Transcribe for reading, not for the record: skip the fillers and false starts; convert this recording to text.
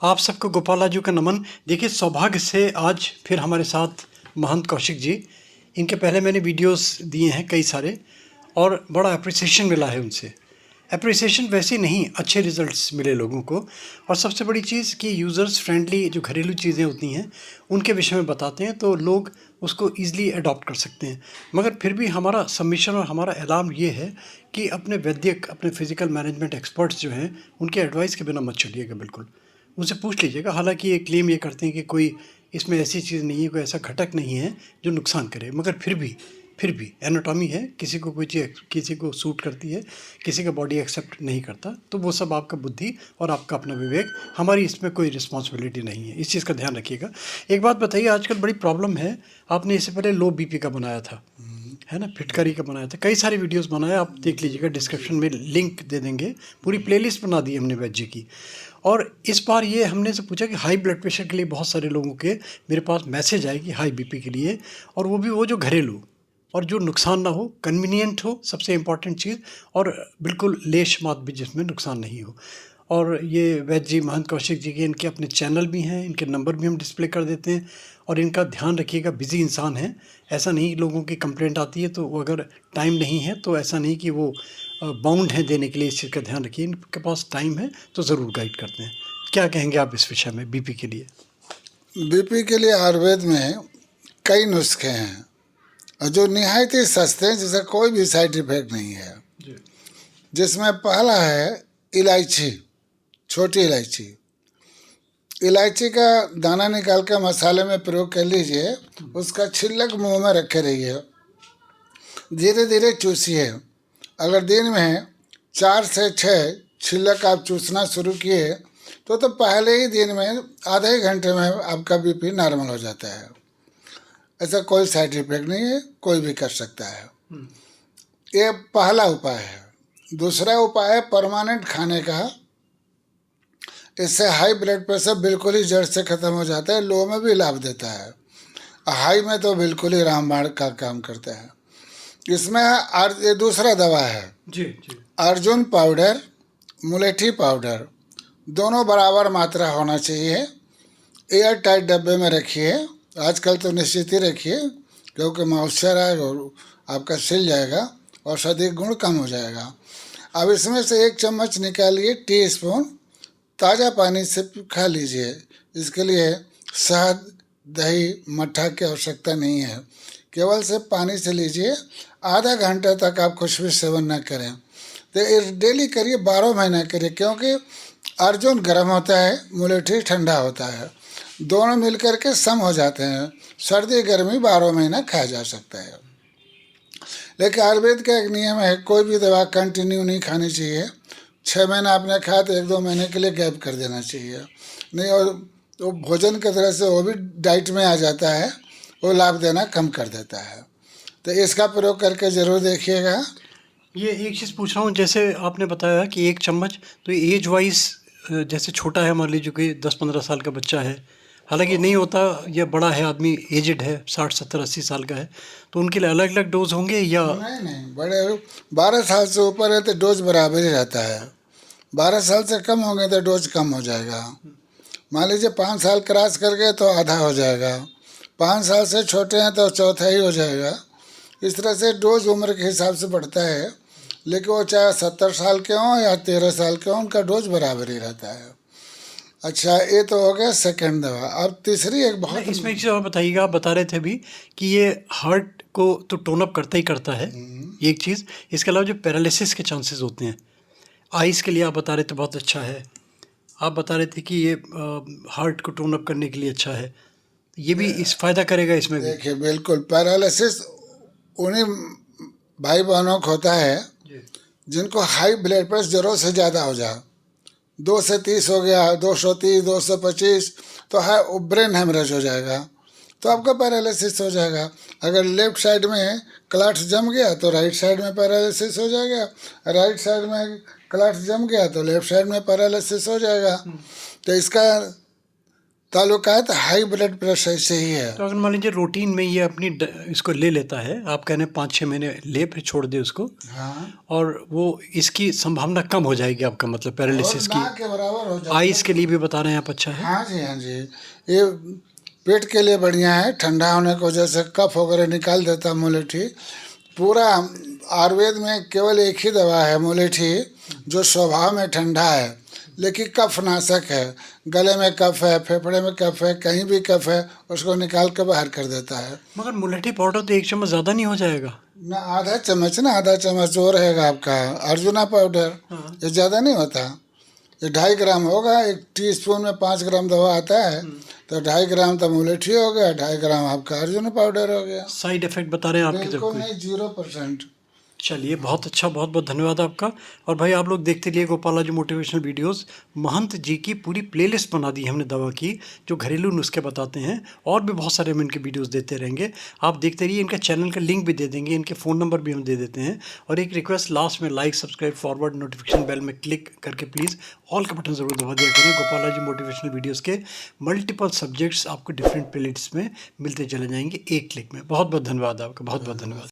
आप सबको गोपालाजी का नमन। देखिए, सौभाग्य से आज फिर हमारे साथ महंत कौशिक जी। इनके पहले मैंने वीडियोस दिए हैं कई सारे और बड़ा अप्रिसिएशन मिला है उनसे। अप्रिसिएशन वैसे नहीं, अच्छे रिजल्ट्स मिले लोगों को। और सबसे बड़ी चीज़ कि यूज़र्स फ्रेंडली जो घरेलू चीज़ें होती हैं उनके विषय में बताते हैं तो लोग उसको ईज़िली अडॉप्ट कर सकते हैं। मगर फिर भी हमारा सबमिशन और हमारा ऐलान ये है कि अपने वैद्यक, अपने फिज़िकल मैनेजमेंट एक्सपर्ट्स जो हैं उनके एडवाइस के बिना मत चलिएगा बिल्कुल। उनसे पूछ लीजिएगा। हालांकि ये क्लेम ये करते हैं कि कोई इसमें ऐसी चीज़ नहीं है, कोई ऐसा घटक नहीं है जो नुकसान करे, मगर फिर भी एनाटॉमी है, किसी को कोई चीज़ किसी को सूट करती है, किसी का बॉडी एक्सेप्ट नहीं करता, तो वो सब आपका बुद्धि और आपका अपना विवेक, हमारी इसमें कोई रिस्पॉन्सिबिलिटी नहीं है। इस चीज़ का ध्यान रखिएगा। एक बात बताइए, आजकल बड़ी प्रॉब्लम है, आपने इससे पहले लो बीपी का बनाया था, है ना, फिटकरी का बनाया था, कई सारे वीडियोस बनाए, आप देख लीजिएगा, डिस्क्रिप्शन में लिंक दे देंगे। पूरी प्लेलिस्ट बना दी हमने वैद्य जी की। और इस बार ये हमने से पूछा कि हाई ब्लड प्रेशर के लिए बहुत सारे लोगों के मेरे पास मैसेज आए कि हाई बीपी के लिए, और वो भी वो जो घरेलू और जो नुकसान ना हो, कन्वीनियंट हो, सबसे इम्पॉर्टेंट चीज़, और बिल्कुल लेश मात भी जिसमें नुकसान नहीं हो। और ये वैद्य जी, महंत कौशिक जी के इनके अपने चैनल भी हैं, इनके नंबर भी हम डिस्प्ले कर देते हैं। और इनका ध्यान रखिएगा, बिज़ी इंसान हैं, ऐसा नहीं लोगों की कंप्लेंट आती है तो वो अगर टाइम नहीं है तो ऐसा नहीं कि वो बाउंड हैं देने के लिए। इस चीज़ का ध्यान रखिए, इनके पास टाइम है तो ज़रूर गाइड करते हैं। क्या कहेंगे आप इस विषय में बीपी के लिए? बीपी के लिए आयुर्वेद में कई नुस्खे हैं और जो निहायत ही सस्ते हैं, जिसका कोई भी साइड इफेक्ट नहीं है। जिसमें पहला है इलायची, छोटी इलायची। इलायची का दाना निकाल कर मसाले में प्रयोग कर लीजिए, उसका छिलक मुंह में रखे रहिए, धीरे धीरे चूसिए। अगर दिन में 4 से 6 छिलक आप चूसना शुरू किए तो पहले ही दिन में आधे ही घंटे में आपका बीपी नॉर्मल हो जाता है। ऐसा कोई साइड इफेक्ट नहीं है, कोई भी कर सकता है। ये पहला उपाय है। दूसरा उपाय है परमानेंट खाने का। इससे हाई ब्लड प्रेशर बिल्कुल ही जड़ से ख़त्म हो जाता है, लो में भी लाभ देता है, हाई में तो बिल्कुल ही रामबाण का काम करता है। इसमें ये दूसरा दवा है जी जी। अर्जुन पाउडर, मुलेठी पाउडर, दोनों बराबर मात्रा होना चाहिए। एयर टाइट डब्बे में रखिए। आजकल तो निश्चित ही रखिए, क्योंकि मॉइस्चर है और आपका सिल जाएगा, औषधि गुण कम हो जाएगा। अब इसमें से 1 चम्मच निकालिए, टीस्पून ताज़ा पानी से खा लीजिए। इसके लिए शहद, दही, मट्ठा की आवश्यकता नहीं है, केवल से पानी से लीजिए। आधा घंटा तक आप कुछ भी सेवन न करें, तो ये डेली करिए, 12 महीने करिए, क्योंकि अर्जुन गर्म होता है, मुलेठी ठंडा होता है, दोनों मिलकर के सम हो जाते हैं। सर्दी गर्मी 12 महीना खाया जा सकता है। लेकिन आयुर्वेद का एक नियम है, कोई भी दवा कंटिन्यू नहीं खानी चाहिए। 6 महीना आपने खाया तो 1-2 महीने के लिए गैप कर देना चाहिए, नहीं और वो भोजन की तरह से वो भी डाइट में आ जाता है, वो लाभ देना कम कर देता है। तो इसका प्रयोग करके ज़रूर देखिएगा। ये एक चीज़ पूछ रहा हूँ, जैसे आपने बताया कि 1 चम्मच, तो एज वाइज जैसे छोटा है, मान लीजिए कोई 10-15 साल का बच्चा है, हालांकि नहीं होता, या बड़ा है आदमी, एजड है, 60-70-80 साल का है, तो उनके लिए अलग अलग डोज होंगे या? नहीं, बड़े 12 साल से ऊपर है तो डोज बराबर ही रहता है। 12 साल से कम होंगे तो डोज कम हो जाएगा। मान लीजिए 5 साल क्रॉस कर गए तो आधा हो जाएगा, 5 साल से छोटे हैं तो चौथा ही हो जाएगा। इस तरह से डोज उम्र के हिसाब से बढ़ता है, लेकिन वो चाहे 70 साल के हों या 13 साल के हों, उनका डोज बराबर ही रहता है। अच्छा, ये तो हो गया सेकंड दवा। अब तीसरी एक बहुत इसमें एक चीज़ और बताइएगा, आप बता रहे थे अभी कि ये हार्ट को तो टोन अप करता ही करता है, एक चीज़। इसके अलावा जो पैरालिसिस के चांसेस होते हैं, आइज़ के लिए आप बता रहे थे बहुत अच्छा है, आप बता रहे थे कि ये हार्ट को टोन अप करने के लिए अच्छा है, ये भी इस फ़ायदा करेगा इसमें भी? देखिए, बिल्कुल पैरालिसिस उन्हीं भाई बहनों को होता है जिनको हाई ब्लड प्रेशर ज़रूरत से ज़्यादा हो जाए, 2 से 30 हो गया, 230, 225, तो है ब्रेन हेमरेज हो जाएगा, तो आपका पैरालिसिस हो जाएगा। अगर लेफ्ट साइड में क्लॉट जम गया तो राइट साइड में पैरालिसिस हो जाएगा, राइट साइड में क्लॉट जम गया तो लेफ्ट साइड में पैरालिसिस हो जाएगा। तो इसका ताल्लुकात हाई ब्लड प्रेशर से ही है। तो अगर मान लीजिए रूटीन में ये अपनी इसको ले लेता है, आप कह रहे हैं 5-6 महीने ले फिर छोड़ दे उसको, हाँ, और वो इसकी संभावना कम हो जाएगी, आपका मतलब और पैरालिसिस ना की। के बराबर हो जाता आइस है। के लिए भी बता रहे हैं आप, अच्छा है। हाँ जी, हाँ जी, ये पेट के लिए बढ़िया है। ठंडा होने की वजह से कफ वगैरह निकाल देता है मुलेठी। पूरा आयुर्वेद में केवल एक ही दवा है मुलेठी, जो स्वभाव में ठंडा है लेकिन कफ नाशक है। गले में कफ है, फेफड़े में कफ है, कहीं भी कफ है, उसको निकाल के बाहर कर देता है। मगर मुलेठी पाउडर तो 1 चम्मच ज़्यादा नहीं हो जाएगा? ना आधा चम्मच, ना आधा चम्मच वो रहेगा आपका अर्जुना पाउडर। हाँ। ये ज़्यादा नहीं होता, ये 2.5 ग्राम होगा। 1 टीस्पून में 5 ग्राम दवा आता है, तो 2.5 ग्राम तो मुलेठी हो गया, 2.5 ग्राम आपका अर्जुन पाउडर हो गया। साइड इफेक्ट बता रहे हैं आपके तरफ बिल्कुल कोई? नहीं, 0%। चलिए, बहुत अच्छा, बहुत बहुत धन्यवाद आपका। और भाई आप लोग देखते रहिए गोपाला जी मोटिवेशनल वीडियोस। महंत जी की पूरी प्लेलिस्ट बना दी हमने दवा की, जो घरेलू नुस्खे बताते हैं, और भी बहुत सारे हम इनके वीडियोस देते रहेंगे। आप देखते रहिए, इनका चैनल का लिंक भी दे देंगे, इनके फ़ोन नंबर भी हम दे देते हैं। और एक रिक्वेस्ट लास्ट में, like, subscribe, forward, notification bell में क्लिक करके प्लीज़ ऑल का बटन ज़रूर दबा दिया करें। गोपाला जी मोटिवेशनल वीडियोज़ के मल्टीपल सब्जेक्ट्स आपको डिफरेंट प्लेलिस्ट में मिलते चले जाएंगे एक क्लिक में। बहुत बहुत धन्यवाद आपका, बहुत बहुत धन्यवाद।